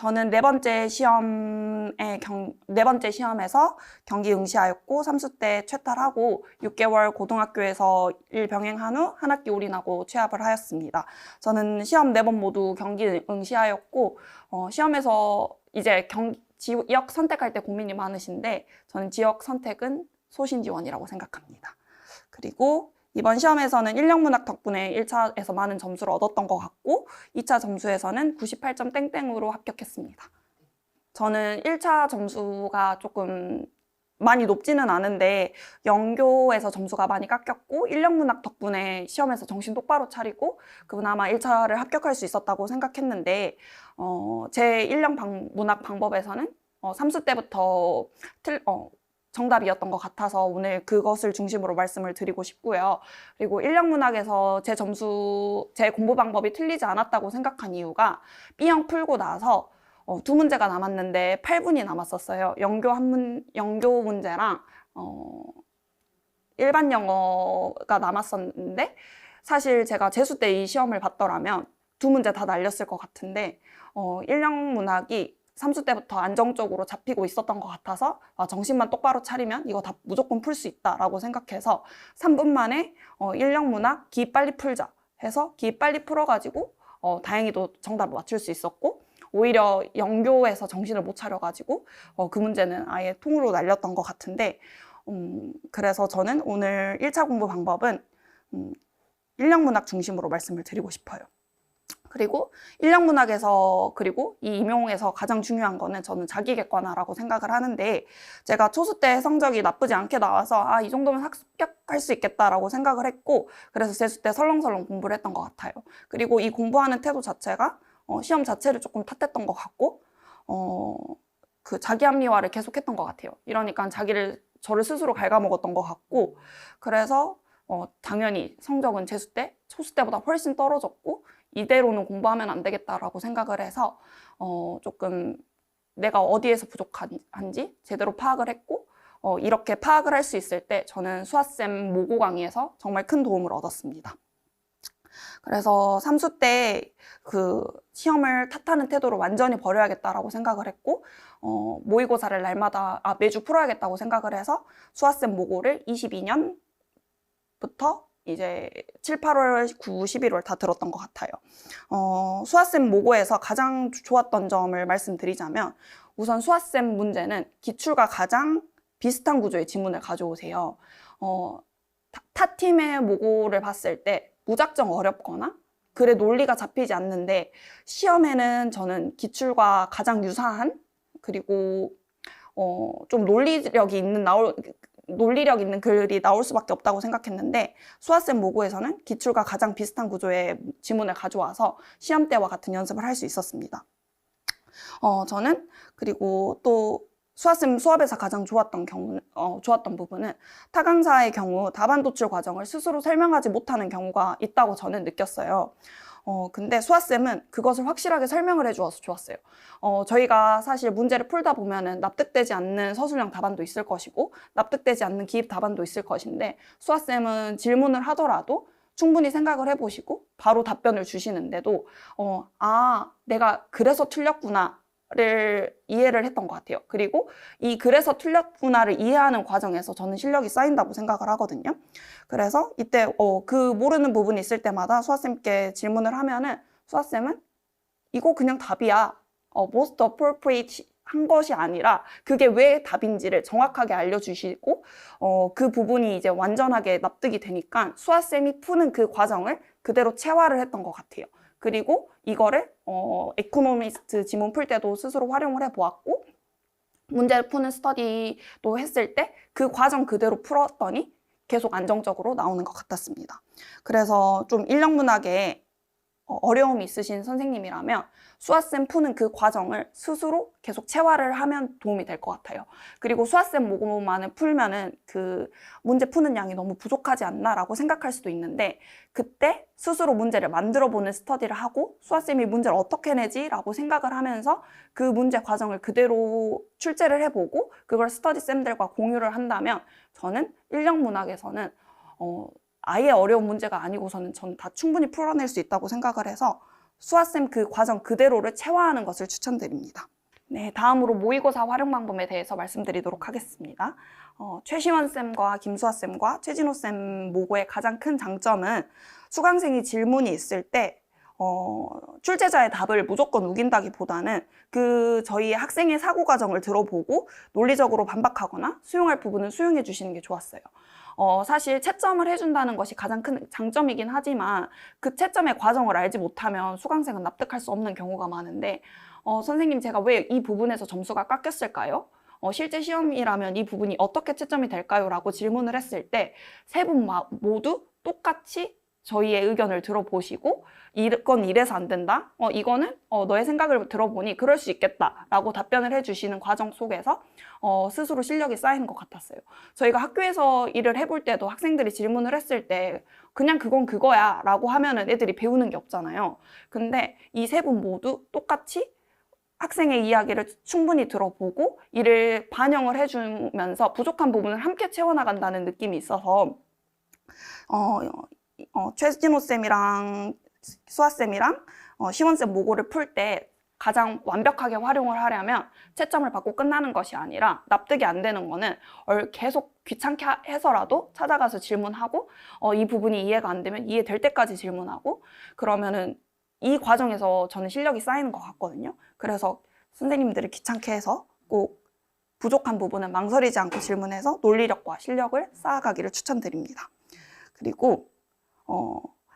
저는 네 번째 시험에서 경기 응시하였고 3수 때 최탈하고 6개월 고등학교에서 일 병행한 후 한 학기 올인하고 취업을 하였습니다. 저는 시험 4번 모두 경기 응시하였고 시험에서 이제 지역 선택할 때 고민이 많으신데 저는 지역 선택은 소신지원이라고 생각합니다. 그리고 이번 시험에서는 인력문학 덕분에 1차에서 많은 점수를 얻었던 것 같고 2차 점수에서는 98점 땡땡으로 합격했습니다. 저는 1차 점수가 조금 많이 높지는 않은데 영교에서 점수가 많이 깎였고 인력문학 덕분에 시험에서 정신 똑바로 차리고 그나마 1차를 합격할 수 있었다고 생각했는데 제 인력문학 방법에서는 3수 때부터 정답이었던 것 같아서 오늘 그것을 중심으로 말씀을 드리고 싶고요. 그리고 인력문학에서 제 공부 방법이 틀리지 않았다고 생각한 이유가 B형 풀고 나서 2문제가 남았는데 8분이 남았었어요. 영교 문제랑 일반 영어가 남았었는데 사실 제가 재수 때 이 시험을 봤더라면 2문제 다 날렸을 것 같은데 인력문학이 3수 때부터 안정적으로 잡히고 있었던 것 같아서 정신만 똑바로 차리면 이거 다 무조건 풀 수 있다라고 생각해서 3분 만에 인력문학 기입 빨리 풀자 해서 기입 빨리 풀어가지고 다행히도 정답을 맞출 수 있었고 오히려 영교에서 정신을 못 차려가지고 그 문제는 아예 통으로 날렸던 것 같은데 그래서 저는 오늘 1차 공부 방법은 인력문학 중심으로 말씀을 드리고 싶어요. 그리고 인력문학에서 그리고 이 임용에서 가장 중요한 거는 저는 자기객관화라고 생각을 하는데 제가 초수 때 성적이 나쁘지 않게 나와서 이 정도면 합격할 수 있겠다라고 생각을 했고 그래서 재수 때 설렁설렁 공부를 했던 것 같아요. 그리고 이 공부하는 태도 자체가 시험 자체를 조금 탓했던 것 같고 그 자기 합리화를 계속했던 것 같아요. 이러니까 저를 스스로 갉아먹었던 것 같고 그래서 당연히 성적은 재수 때 초수 때보다 훨씬 떨어졌고 이대로는 공부하면 안 되겠다라고 생각을 해서 조금 내가 어디에서 부족한지 제대로 파악을 했고 이렇게 파악을 할 수 있을 때 저는 수아쌤 모고 강의에서 정말 큰 도움을 얻었습니다. 그래서 3수 때 그 시험을 탓하는 태도를 완전히 버려야겠다라고 생각을 했고 모의고사를 매주 풀어야겠다고 생각을 해서 수아쌤 모고를 22년부터 이제 7, 8월, 9, 11월 다 들었던 것 같아요. 수아쌤 모고에서 가장 좋았던 점을 말씀드리자면 우선 수아쌤 문제는 기출과 가장 비슷한 구조의 지문을 가져오세요. 타 팀의 모고를 봤을 때 무작정 어렵거나 글의 논리가 잡히지 않는데 시험에는 저는 기출과 가장 유사한 그리고 좀 논리력 있는 글이 나올 수밖에 없다고 생각했는데 수아쌤 모고에서는 기출과 가장 비슷한 구조의 지문을 가져와서 시험 때와 같은 연습을 할 수 있었습니다. 저는 그리고 또 수아쌤 수업에서 가장 좋았던 부분은 타 강사의 경우 답안 도출 과정을 스스로 설명하지 못하는 경우가 있다고 저는 느꼈어요. 근데 수아쌤은 그것을 확실하게 설명을 해주어서 좋았어요. 저희가 사실 문제를 풀다 보면은 납득되지 않는 서술형 답안도 있을 것이고 납득되지 않는 기입 답안도 있을 것인데 수아쌤은 질문을 하더라도 충분히 생각을 해보시고 바로 답변을 주시는데도 내가 그래서 틀렸구나 를 이해를 했던 것 같아요. 그리고 이 그래서 틀렸구나를 이해하는 과정에서 저는 실력이 쌓인다고 생각을 하거든요. 그래서 이때 그 모르는 부분이 있을 때마다 수아쌤께 질문을 하면은 수아쌤은 이거 그냥 답이야. most appropriate 한 것이 아니라 그게 왜 답인지를 정확하게 알려주시고 그 부분이 이제 완전하게 납득이 되니까 수아쌤이 푸는 그 과정을 그대로 체화를 했던 것 같아요. 그리고 이거를 에코노미스트 지문 풀 때도 스스로 활용을 해보았고 문제를 푸는 스터디도 했을 때 그 과정 그대로 풀었더니 계속 안정적으로 나오는 것 같았습니다. 그래서 좀 인력문학에 어려움이 있으신 선생님이라면 수아쌤 푸는 그 과정을 스스로 계속 체화를 하면 도움이 될 것 같아요. 그리고 수아쌤 모고만을 풀면은 그 문제 푸는 양이 너무 부족하지 않나라고 생각할 수도 있는데 그때 스스로 문제를 만들어보는 스터디를 하고 수아쌤이 문제를 어떻게 내지? 라고 생각을 하면서 그 문제 과정을 그대로 출제를 해보고 그걸 스터디쌤들과 공유를 한다면 저는 인력문학에서는 아예 어려운 문제가 아니고서는 저는 다 충분히 풀어낼 수 있다고 생각을 해서 수아쌤 그 과정 그대로를 체화하는 것을 추천드립니다. 네, 다음으로 모의고사 활용 방법에 대해서 말씀드리도록 하겠습니다. 최시원쌤과 김수아쌤과 최진호쌤 모고의 가장 큰 장점은 수강생이 질문이 있을 때 출제자의 답을 무조건 우긴다기보다는 저희 학생의 사고 과정을 들어보고 논리적으로 반박하거나 수용할 부분은 수용해 주시는 게 좋았어요. 사실 채점을 해준다는 것이 가장 큰 장점이긴 하지만 그 채점의 과정을 알지 못하면 수강생은 납득할 수 없는 경우가 많은데 선생님 제가 왜 이 부분에서 점수가 깎였을까요? 실제 시험이라면 이 부분이 어떻게 채점이 될까요? 라고 질문을 했을 때 세 분 모두 똑같이 저희의 의견을 들어보시고 이건 이래서 안 된다. 이거는 너의 생각을 들어보니 그럴 수 있겠다 라고 답변을 해주시는 과정 속에서 스스로 실력이 쌓이는 것 같았어요. 저희가 학교에서 일을 해볼 때도 학생들이 질문을 했을 때 그냥 그건 그거야 라고 하면은 애들이 배우는 게 없잖아요. 근데 이 세 분 모두 똑같이 학생의 이야기를 충분히 들어보고 이를 반영을 해주면서 부족한 부분을 함께 채워나간다는 느낌이 있어서 최진호쌤이랑 수아쌤이랑 시원쌤 모고를 풀 때 가장 완벽하게 활용을 하려면 채점을 받고 끝나는 것이 아니라 납득이 안 되는 거는 계속 귀찮게 해서라도 찾아가서 질문하고 이 부분이 이해가 안 되면 이해될 때까지 질문하고 그러면은 이 과정에서 저는 실력이 쌓이는 것 같거든요. 그래서 선생님들을 귀찮게 해서 꼭 부족한 부분은 망설이지 않고 질문해서 논리력과 실력을 쌓아가기를 추천드립니다. 그리고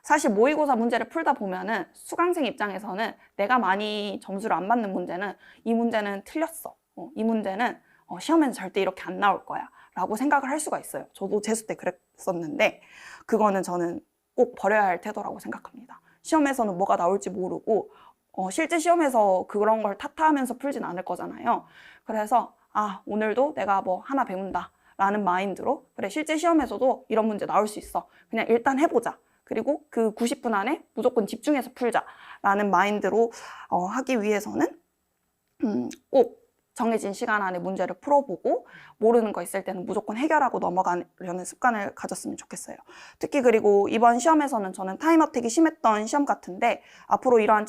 사실 모의고사 문제를 풀다 보면은 수강생 입장에서는 내가 많이 점수를 안 받는 문제는 이 문제는 틀렸어. 이 문제는 시험에는 절대 이렇게 안 나올 거야. 라고 생각을 할 수가 있어요. 저도 재수 때 그랬었는데 그거는 저는 꼭 버려야 할 태도라고 생각합니다. 시험에서는 뭐가 나올지 모르고 실제 시험에서 그런 걸 탓하면서 풀진 않을 거잖아요. 그래서 오늘도 내가 뭐 하나 배운다 라는 마인드로 그래 실제 시험에서도 이런 문제 나올 수 있어. 그냥 일단 해보자. 그리고 그 90분 안에 무조건 집중해서 풀자 라는 마인드로 하기 위해서는 꼭 정해진 시간 안에 문제를 풀어보고 모르는 거 있을 때는 무조건 해결하고 넘어가려는 습관을 가졌으면 좋겠어요. 특히 그리고 이번 시험에서는 저는 타임어택이 심했던 시험 같은데 앞으로 이러한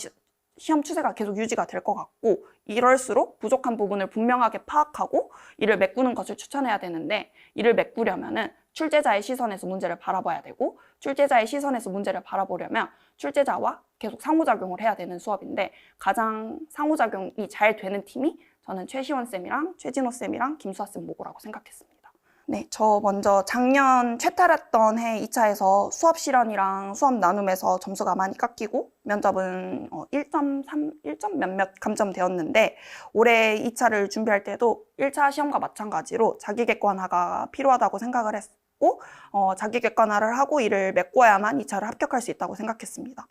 시험 추세가 계속 유지가 될 것 같고 이럴수록 부족한 부분을 분명하게 파악하고 이를 메꾸는 것을 추천해야 되는데 이를 메꾸려면은 출제자의 시선에서 문제를 바라봐야 되고 출제자의 시선에서 문제를 바라보려면 출제자와 계속 상호작용을 해야 되는 수업인데 가장 상호작용이 잘 되는 팀이 저는 최시원쌤이랑 최진호쌤이랑 김수아쌤 모고라고 생각했습니다. 네, 저 먼저 작년 최탈했던 해 2차에서 수업 실현이랑 수업 나눔에서 점수가 많이 깎이고 면접은 1.3, 1점 몇몇 감점되었는데 올해 2차를 준비할 때도 1차 시험과 마찬가지로 자기객관화가 필요하다고 생각을 했고 자기 객관화를 하고 이를 메꿔야만 2차를 합격할 수 있다고 생각했습니다.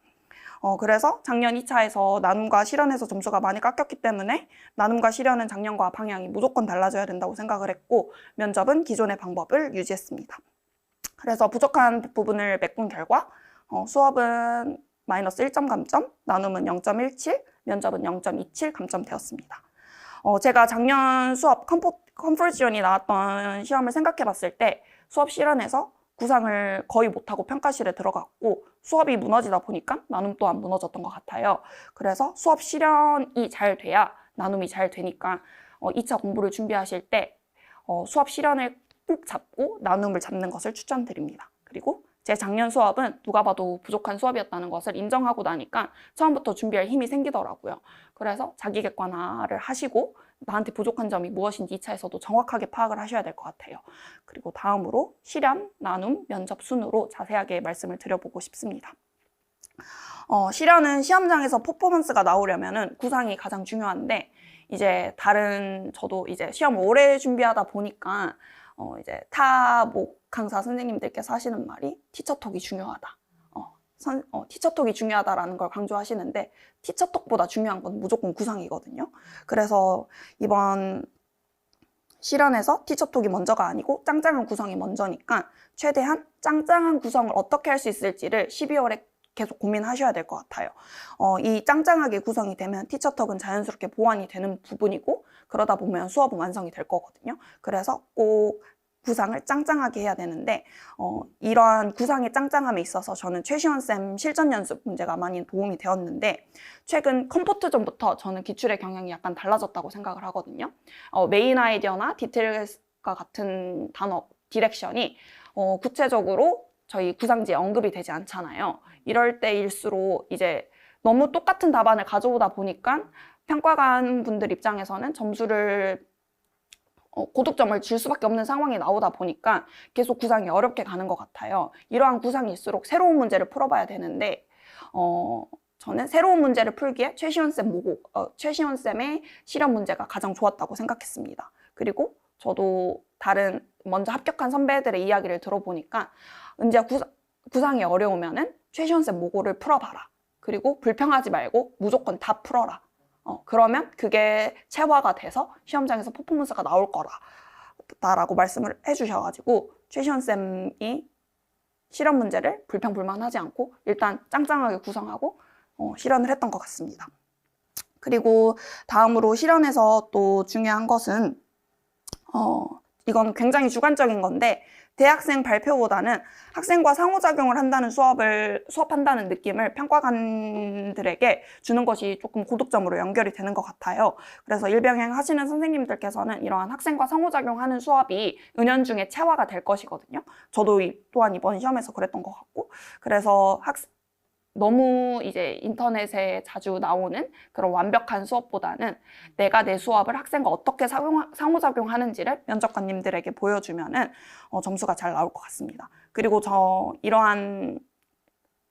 그래서 작년 2차에서 나눔과 실현에서 점수가 많이 깎였기 때문에 나눔과 실현은 작년과 방향이 무조건 달라져야 된다고 생각을 했고 면접은 기존의 방법을 유지했습니다. 그래서 부족한 부분을 메꾼 결과 수업은 마이너스 1점 감점, 나눔은 0.17, 면접은 0.27 감점되었습니다. 제가 작년 수업 컴포지션이 나왔던 시험을 생각해 봤을 때 수업 실현에서 구상을 거의 못하고 평가실에 들어갔고 수업이 무너지다 보니까 나눔 또한 무너졌던 것 같아요. 그래서 수업 실현이 잘 돼야 나눔이 잘 되니까 2차 공부를 준비하실 때 수업 실현을 꼭 잡고 나눔을 잡는 것을 추천드립니다. 그리고 제 작년 수업은 누가 봐도 부족한 수업이었다는 것을 인정하고 나니까 처음부터 준비할 힘이 생기더라고요. 그래서 자기 객관화를 하시고 나한테 부족한 점이 무엇인지 2차에서도 정확하게 파악을 하셔야 될 것 같아요. 그리고 다음으로 실현, 나눔, 면접 순으로 자세하게 말씀을 드려보고 싶습니다. 실현은 시험장에서 퍼포먼스가 나오려면은 구상이 가장 중요한데 이제 저도 이제 시험 오래 준비하다 보니까 이제 타목 강사 선생님들께서 하시는 말이 티처톡이 중요하다. 티처톡이 중요하다라는 걸 강조하시는데 티처톡보다 중요한 건 무조건 구상이거든요. 그래서 이번 실현에서 티처톡이 먼저가 아니고 짱짱한 구성이 먼저니까 최대한 짱짱한 구성을 어떻게 할 수 있을지를 12월에 계속 고민하셔야 될 것 같아요. 이 짱짱하게 구성이 되면 티처톡은 자연스럽게 보완이 되는 부분이고 그러다 보면 수업은 완성이 될 거거든요. 그래서 꼭 구상을 짱짱하게 해야 되는데 이러한 구상의 짱짱함에 있어서 저는 최시원쌤 실전 연습 문제가 많이 도움이 되었는데 최근 컴포트전부터 저는 기출의 경향이 약간 달라졌다고 생각을 하거든요. 메인 아이디어나 디테일과 같은 단어, 디렉션이 구체적으로 저희 구상지에 언급이 되지 않잖아요. 이럴 때일수록 이제 너무 똑같은 답안을 가져오다 보니까 평가관 분들 입장에서는 점수를 고득점을 줄 수밖에 없는 상황이 나오다 보니까 계속 구상이 어렵게 가는 것 같아요. 이러한 구상일수록 새로운 문제를 풀어봐야 되는데 저는 새로운 문제를 풀기에 최시원쌤의 실험 문제가 가장 좋았다고 생각했습니다. 그리고 저도 다른 먼저 합격한 선배들의 이야기를 들어보니까 은지야 구상이 어려우면은 최시원쌤 모고를 풀어봐라. 그리고 불평하지 말고 무조건 다 풀어라. 그러면 그게 체화가 돼서 시험장에서 퍼포먼스가 나올 거라고 말씀을 해주셔가지고 최시원쌤이 실험 문제를 불평불만하지 않고 일단 짱짱하게 구성하고 실현을 했던 것 같습니다. 그리고 다음으로 실현에서 또 중요한 것은 이건 굉장히 주관적인 건데 대학생 발표보다는 학생과 상호작용을 한다는 수업한다는 느낌을 평가관들에게 주는 것이 조금 고득점으로 연결이 되는 것 같아요. 그래서 일병행 하시는 선생님들께서는 이러한 학생과 상호작용하는 수업이 은연중에 체화가 될 것이거든요. 저도 또한 이번 시험에서 그랬던 것 같고, 그래서 너무 이제 인터넷에 자주 나오는 그런 완벽한 수업보다는 내가 내 수업을 학생과 어떻게 상호작용하는지를 면접관님들에게 보여주면은 점수가 잘 나올 것 같습니다. 그리고 이러한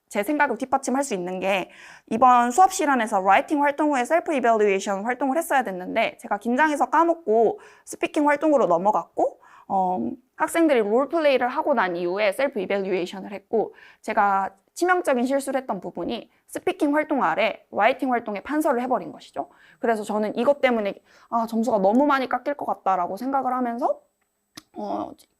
제 생각을 뒷받침할 수 있는 게 이번 수업 실현에서 라이팅 활동 후에 셀프 이밸루에이션 활동을 했어야 됐는데 제가 긴장해서 까먹고 스피킹 활동으로 넘어갔고 학생들이 롤플레이를 하고 난 이후에 셀프 이밸루에이션을 했고 제가 치명적인 실수를 했던 부분이 스피킹 활동 아래 라이팅 활동에 판서를 해버린 것이죠. 그래서 저는 이것 때문에 점수가 너무 많이 깎일 것 같다라고 생각을 하면서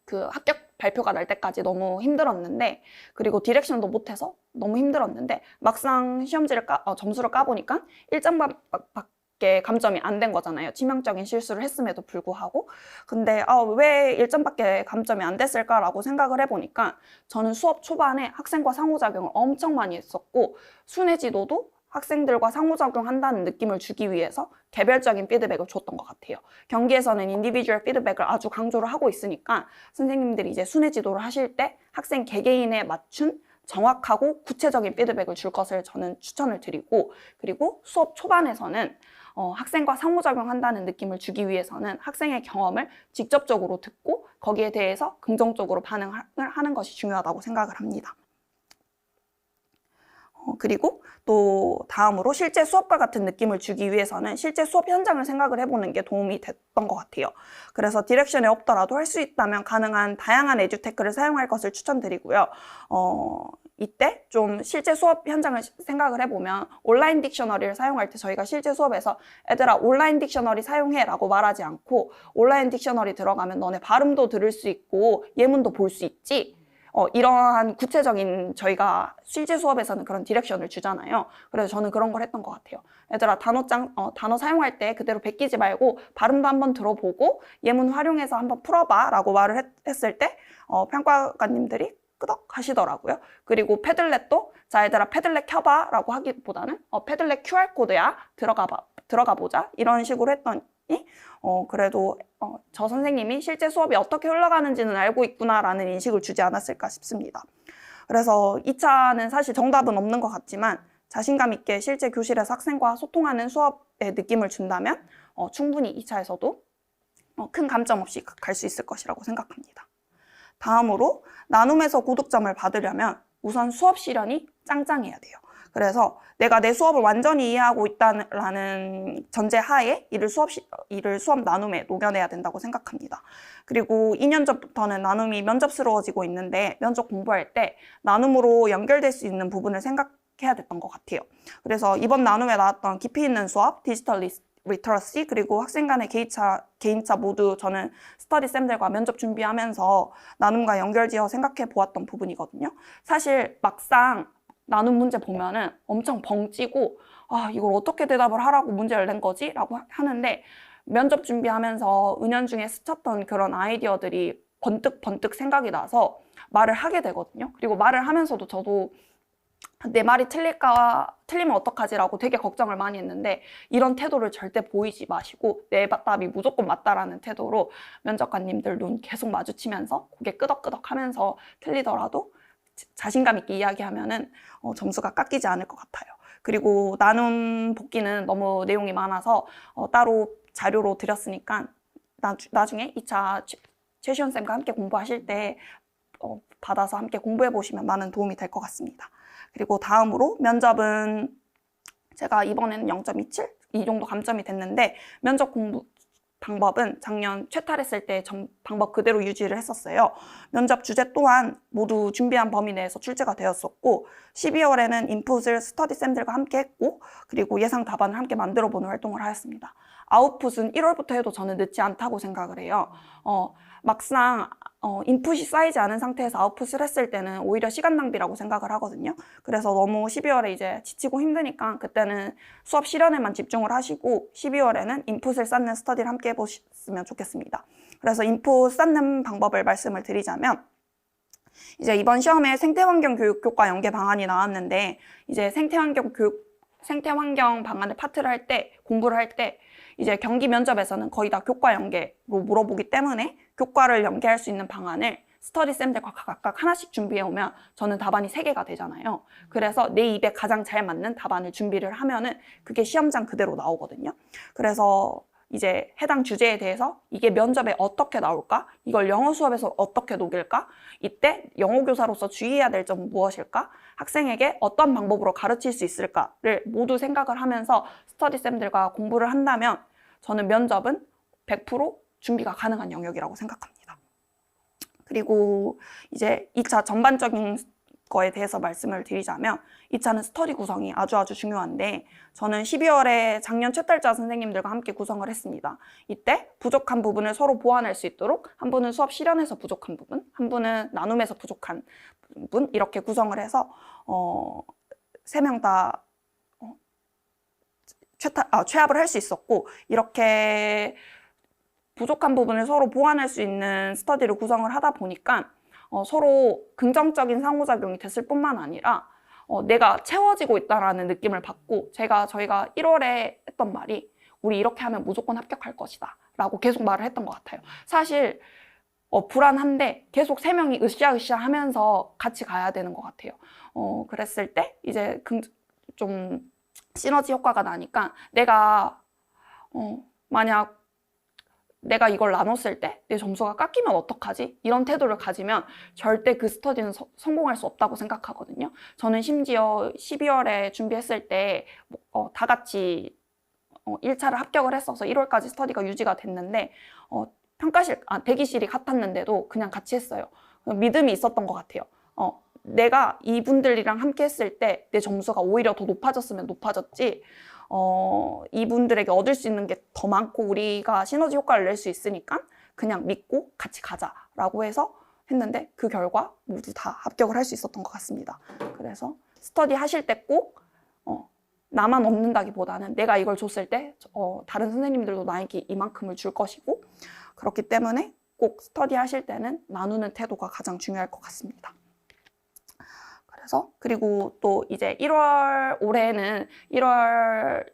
그 합격 발표가 날 때까지 너무 힘들었는데 그리고 디렉션도 못해서 너무 힘들었는데 막상 시험지를 점수를 까보니까 1점밖에 감점이 안 된 거잖아요. 치명적인 실수를 했음에도 불구하고. 근데 왜 1점밖에 감점이 안 됐을까라고 생각을 해보니까 저는 수업 초반에 학생과 상호작용을 엄청 많이 했었고 순회 지도도 학생들과 상호작용한다는 느낌을 주기 위해서 개별적인 피드백을 줬던 것 같아요. 경기에서는 인디비주얼 피드백을 아주 강조를 하고 있으니까 선생님들이 이제 순회 지도를 하실 때 학생 개개인에 맞춘 정확하고 구체적인 피드백을 줄 것을 저는 추천을 드리고 그리고 수업 초반에서는 학생과 상호작용한다는 느낌을 주기 위해서는 학생의 경험을 직접적으로 듣고 거기에 대해서 긍정적으로 반응을 하는 것이 중요하다고 생각을 합니다. 그리고 또 다음으로 실제 수업과 같은 느낌을 주기 위해서는 실제 수업 현장을 생각을 해보는 게 도움이 됐던 것 같아요. 그래서 디렉션이 없더라도 할 수 있다면 가능한 다양한 에듀테크를 사용할 것을 추천드리고요. 이때 좀 실제 수업 현장을 생각을 해보면 온라인 딕셔너리를 사용할 때 저희가 실제 수업에서 애들아 온라인 딕셔너리 사용해 라고 말하지 않고 온라인 딕셔너리 들어가면 너네 발음도 들을 수 있고 예문도 볼 수 있지? 이러한 구체적인 저희가 실제 수업에서는 그런 디렉션을 주잖아요. 그래서 저는 그런 걸 했던 것 같아요. 얘들아 단어 사용할 때 그대로 베끼지 말고 발음도 한번 들어보고 예문 활용해서 한번 풀어봐 라고 말을 했을 때 평가관님들이 끄덕 하시더라고요. 그리고 패들렛도 자 얘들아 패들렛 켜봐 라고 하기보다는 패들렛 QR코드야 들어가 보자 이런 식으로 했더니 그래도 저 선생님이 실제 수업이 어떻게 흘러가는지는 알고 있구나라는 인식을 주지 않았을까 싶습니다. 그래서 2차는 사실 정답은 없는 것 같지만 자신감 있게 실제 교실에서 학생과 소통하는 수업의 느낌을 준다면 충분히 2차에서도 큰 감점 없이 갈 수 있을 것이라고 생각합니다. 다음으로 나눔에서 고득점을 받으려면 우선 수업 실현이 짱짱해야 돼요. 그래서 내가 내 수업을 완전히 이해하고 있다는 전제하에 이를 수업 나눔에 녹여내야 된다고 생각합니다. 그리고 2년 전부터는 나눔이 면접스러워지고 있는데 면접 공부할 때 나눔으로 연결될 수 있는 부분을 생각해야 됐던 것 같아요. 그래서 이번 나눔에 나왔던 깊이 있는 수업, 디지털 리터러시 그리고 학생 간의 개인차 모두 저는 스터디쌤들과 면접 준비하면서 나눔과 연결지어 생각해 보았던 부분이거든요. 사실 막상 나눔 문제 보면은 엄청 벙찌고 이걸 어떻게 대답을 하라고 문제를 낸 거지? 라고 하는데 면접 준비하면서 은연중에 스쳤던 그런 아이디어들이 번뜩 생각이 나서 말을 하게 되거든요. 그리고 말을 하면서도 저도 내 말이 틀리면 어떡하지라고 되게 걱정을 많이 했는데, 이런 태도를 절대 보이지 마시고 내 답이 무조건 맞다라는 태도로 면접관님들 눈 계속 마주치면서 고개 끄덕끄덕 하면서 틀리더라도 자신감 있게 이야기하면은 점수가 깎이지 않을 것 같아요. 그리고 나눔 복귀는 너무 내용이 많아서 따로 자료로 드렸으니까 나중에 2차 최시원쌤과 함께 공부하실 때 받아서 함께 공부해 보시면 많은 도움이 될 것 같습니다. 그리고 다음으로 면접은 제가 이번에는 0.27? 이 정도 감점이 됐는데, 면접 공부 방법은 작년 최탈했을 때 방법 그대로 유지를 했었어요. 면접 주제 또한 모두 준비한 범위 내에서 출제가 되었었고, 12월에는 인풋을 스터디쌤들과 함께 했고, 그리고 예상 답안을 함께 만들어보는 활동을 하였습니다. 아웃풋은 1월부터 해도 저는 늦지 않다고 생각을 해요. 막상 인풋이 쌓이지 않은 상태에서 아웃풋을 했을 때는 오히려 시간 낭비라고 생각을 하거든요. 그래서 너무 12월에 이제 지치고 힘드니까 그때는 수업 실현에만 집중을 하시고 12월에는 인풋을 쌓는 스터디를 함께 해보셨으면 좋겠습니다. 그래서 인풋 쌓는 방법을 말씀을 드리자면, 이제 이번 시험에 생태환경 교육교과 연계 방안이 나왔는데, 이제 생태환경 방안을 파트를 할 때, 공부를 할 때 이제 경기 면접에서는 거의 다 교과 연계로 물어보기 때문에 교과를 연계할 수 있는 방안을 스터디쌤들과 각각 하나씩 준비해 오면 저는 답안이 3개가 되잖아요. 그래서 내 입에 가장 잘 맞는 답안을 준비를 하면은 그게 시험장 그대로 나오거든요. 그래서 이제 해당 주제에 대해서 이게 면접에 어떻게 나올까? 이걸 영어 수업에서 어떻게 녹일까? 이때 영어 교사로서 주의해야 될 점은 무엇일까? 학생에게 어떤 방법으로 가르칠 수 있을까를 모두 생각을 하면서 스터디쌤들과 공부를 한다면 저는 면접은 100% 준비가 가능한 영역이라고 생각합니다. 그리고 이제 2차 전반적인 거에 대해서 말씀을 드리자면, 2차는 스터디 구성이 아주 중요한데, 저는 12월에 작년 최달자 선생님들과 함께 구성을 했습니다. 이때 부족한 부분을 서로 보완할 수 있도록 한 분은 수업 실현에서 부족한 부분, 한 분은 나눔에서 부족한 부분, 이렇게 구성을 해서 3명 다 최합을 할 수 있었고, 이렇게 부족한 부분을 서로 보완할 수 있는 스터디를 구성을 하다 보니까 서로 긍정적인 상호작용이 됐을 뿐만 아니라 내가 채워지고 있다라는 느낌을 받고, 저희가 1월에 했던 말이 우리 이렇게 하면 무조건 합격할 것이다 라고 계속 말을 했던 것 같아요. 사실 불안한데 계속 3명이 으쌰으쌰 하면서 같이 가야 되는 것 같아요. 그랬을 때 이제 좀 시너지 효과가 나니까, 만약 내가 이걸 나눴을 때 내 점수가 깎이면 어떡하지? 이런 태도를 가지면 절대 그 스터디는 성공할 수 없다고 생각하거든요. 저는 심지어 12월에 준비했을 때 다 같이 1차를 합격을 했어서 1월까지 스터디가 유지가 됐는데, 대기실이 같았는데도 그냥 같이 했어요. 믿음이 있었던 것 같아요. 내가 이분들이랑 함께 했을 때 내 점수가 오히려 더 높아졌으면 높아졌지, 이분들에게 얻을 수 있는 게 더 많고 우리가 시너지 효과를 낼 수 있으니까 그냥 믿고 같이 가자라고 해서 했는데, 그 결과 모두 다 합격을 할 수 있었던 것 같습니다. 그래서 스터디 하실 때 꼭 나만 얻는다기보다는 내가 이걸 줬을 때 다른 선생님들도 나에게 이만큼을 줄 것이고, 그렇기 때문에 꼭 스터디 하실 때는 나누는 태도가 가장 중요할 것 같습니다. 그리고 또 이제 올해는 1월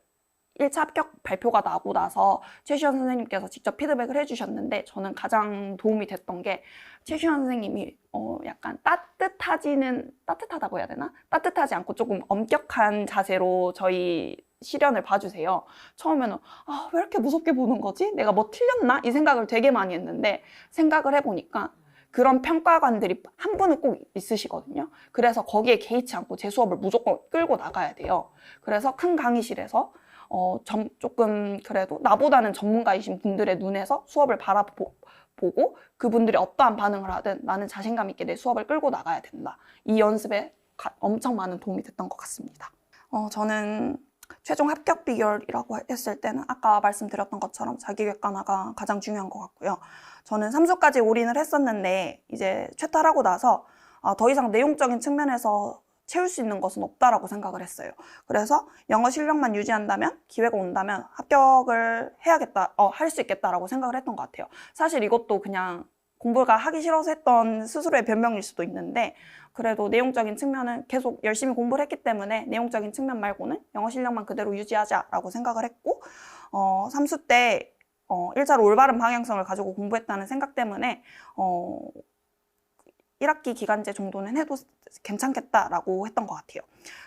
1차 합격 발표가 나고 나서 최시현 선생님께서 직접 피드백을 해주셨는데, 저는 가장 도움이 됐던 게 최시현 선생님이 약간 따뜻하다고 해야 되나? 따뜻하지 않고 조금 엄격한 자세로 저희 실현을 봐주세요. 처음에는 왜 이렇게 무섭게 보는 거지? 내가 뭐 틀렸나? 이 생각을 되게 많이 했는데, 생각을 해보니까 그런 평가관들이 한 분은 꼭 있으시거든요. 그래서 거기에 개의치 않고 제 수업을 무조건 끌고 나가야 돼요. 그래서 큰 강의실에서 조금 그래도 나보다는 전문가이신 분들의 눈에서 수업을 바라보고 그분들이 어떠한 반응을 하든 나는 자신감 있게 내 수업을 끌고 나가야 된다. 이 연습에 엄청 많은 도움이 됐던 것 같습니다. 저는 최종 합격 비결이라고 했을 때는 아까 말씀드렸던 것처럼 자기 객관화가 가장 중요한 것 같고요. 저는 3수까지 올인을 했었는데 이제 최탈하고 나서 더 이상 내용적인 측면에서 채울 수 있는 것은 없다라고 생각을 했어요. 그래서 영어 실력만 유지한다면, 기회가 온다면 합격을 해야겠다, 할 수 있겠다라고 생각을 했던 것 같아요. 사실 이것도 그냥 공부가 하기 싫어서 했던 스스로의 변명일 수도 있는데 그래도 내용적인 측면은 계속 열심히 공부를 했기 때문에 내용적인 측면 말고는 영어 실력만 그대로 유지하자라고 생각을 했고 3수 때 1차로 올바른 방향성을 가지고 공부했다는 생각 때문에 1학기 기간제 정도는 해도 괜찮겠다라고 했던 것 같아요.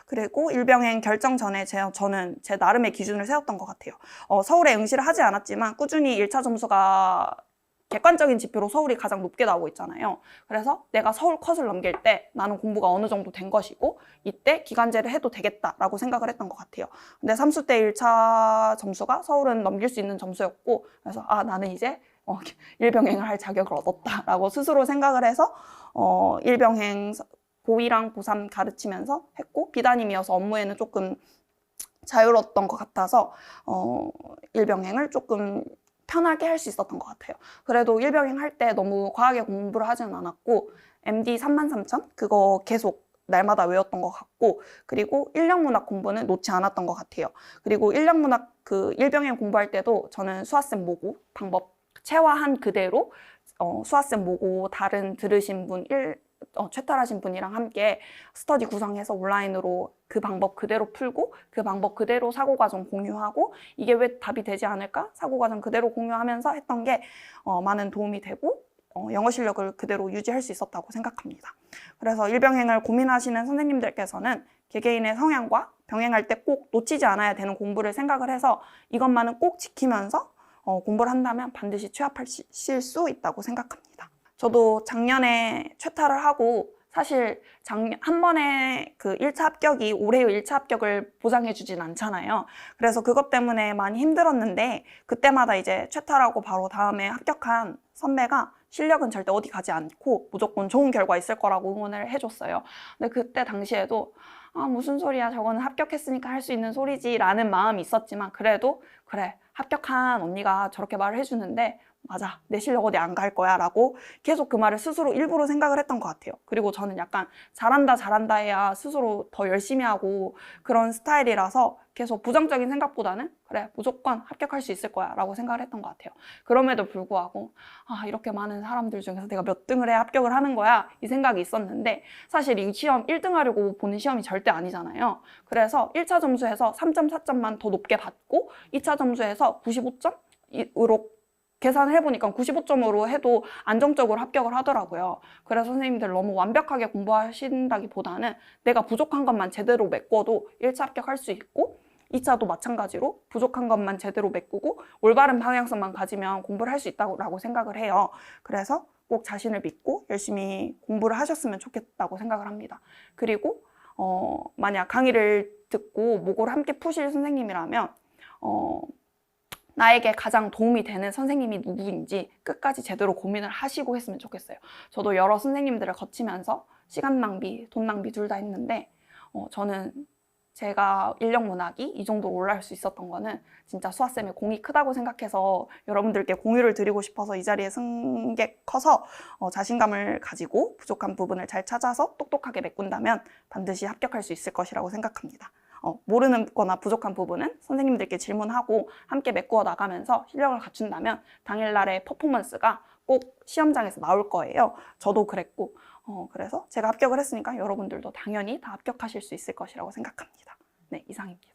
그리고 일병행 결정 전에 저는 제 나름의 기준을 세웠던 것 같아요. 서울에 응시를 하지 않았지만 꾸준히 1차 점수가 객관적인 지표로 서울이 가장 높게 나오고 있잖아요. 그래서 내가 서울 컷을 넘길 때 나는 공부가 어느 정도 된 것이고 이때 기간제를 해도 되겠다라고 생각을 했던 것 같아요. 근데 3수 때 1차 점수가 서울은 넘길 수 있는 점수였고 그래서 나는 이제 일병행을 할 자격을 얻었다라고 스스로 생각을 해서 일병행 고2랑 고3 가르치면서 했고 비담임이어서 업무에는 조금 자유로웠던 것 같아서 일병행을 조금 편하게 할 수 있었던 것 같아요. 그래도 일병행 할 때 너무 과하게 공부를 하지는 않았고 MD 33,000 그거 계속 날마다 외웠던 것 같고 그리고 인력문학 공부는 놓지 않았던 것 같아요. 그리고 인력문학 그 일병행 공부할 때도 저는 수아쌤 모고 방법 체화한 그대로 수아쌤 모고 다른 들으신 분 채탈하신 분이랑 함께 스터디 구성해서 온라인으로 그 방법 그대로 풀고 그 방법 그대로 사고과정 공유하고 이게 왜 답이 되지 않을까? 사고과정 그대로 공유하면서 했던 게 많은 도움이 되고 영어 실력을 그대로 유지할 수 있었다고 생각합니다. 그래서 일병행을 고민하시는 선생님들께서는 개개인의 성향과 병행할 때 꼭 놓치지 않아야 되는 공부를 생각을 해서 이것만은 꼭 지키면서 공부를 한다면 반드시 취업하실 수 있다고 생각합니다. 저도 작년에 최탈을 하고 사실 한 번에 그 1차 합격이 올해의 1차 합격을 보장해 주진 않잖아요. 그래서 그것 때문에 많이 힘들었는데 그때마다 이제 최탈하고 바로 다음에 합격한 선배가 실력은 절대 어디 가지 않고 무조건 좋은 결과 있을 거라고 응원을 해줬어요. 근데 그때 당시에도 무슨 소리야 저거는 합격했으니까 할 수 있는 소리지 라는 마음이 있었지만 그래도 그래 합격한 언니가 저렇게 말을 해주는데 맞아 내 실력 어디 안 갈 거야 라고 계속 그 말을 스스로 일부러 생각을 했던 것 같아요. 그리고 저는 약간 잘한다 해야 스스로 더 열심히 하고 그런 스타일이라서 계속 부정적인 생각보다는 그래 무조건 합격할 수 있을 거야 라고 생각을 했던 것 같아요. 그럼에도 불구하고 이렇게 많은 사람들 중에서 내가 몇 등을 해야 합격을 하는 거야 이 생각이 있었는데 사실 이 시험 1등 하려고 보는 시험이 절대 아니잖아요. 그래서 1차 점수에서 3.4점만 더 높게 받고 2차 점수에서 95점으로 계산을 해보니까 95점으로 해도 안정적으로 합격을 하더라고요. 그래서 선생님들 너무 완벽하게 공부하신다기보다는 내가 부족한 것만 제대로 메꿔도 1차 합격할 수 있고 2차도 마찬가지로 부족한 것만 제대로 메꾸고 올바른 방향성만 가지면 공부를 할 수 있다고 생각을 해요. 그래서 꼭 자신을 믿고 열심히 공부를 하셨으면 좋겠다고 생각을 합니다. 그리고 만약 강의를 듣고 모고를 함께 푸실 선생님이라면 나에게 가장 도움이 되는 선생님이 누구인지 끝까지 제대로 고민을 하시고 했으면 좋겠어요. 저도 여러 선생님들을 거치면서 시간 낭비, 돈 낭비 둘 다 했는데 저는 제가 인력문학이 이 정도로 올라갈 수 있었던 거는 진짜 수아쌤의 공이 크다고 생각해서 여러분들께 공유를 드리고 싶어서 이 자리에 쓴 게 커서 자신감을 가지고 부족한 부분을 잘 찾아서 똑똑하게 메꾼다면 반드시 합격할 수 있을 것이라고 생각합니다. 모르는 거나 부족한 부분은 선생님들께 질문하고 함께 메꾸어 나가면서 실력을 갖춘다면 당일날의 퍼포먼스가 꼭 시험장에서 나올 거예요. 저도 그랬고 그래서 제가 합격을 했으니까 여러분들도 당연히 다 합격하실 수 있을 것이라고 생각합니다. 네, 이상입니다.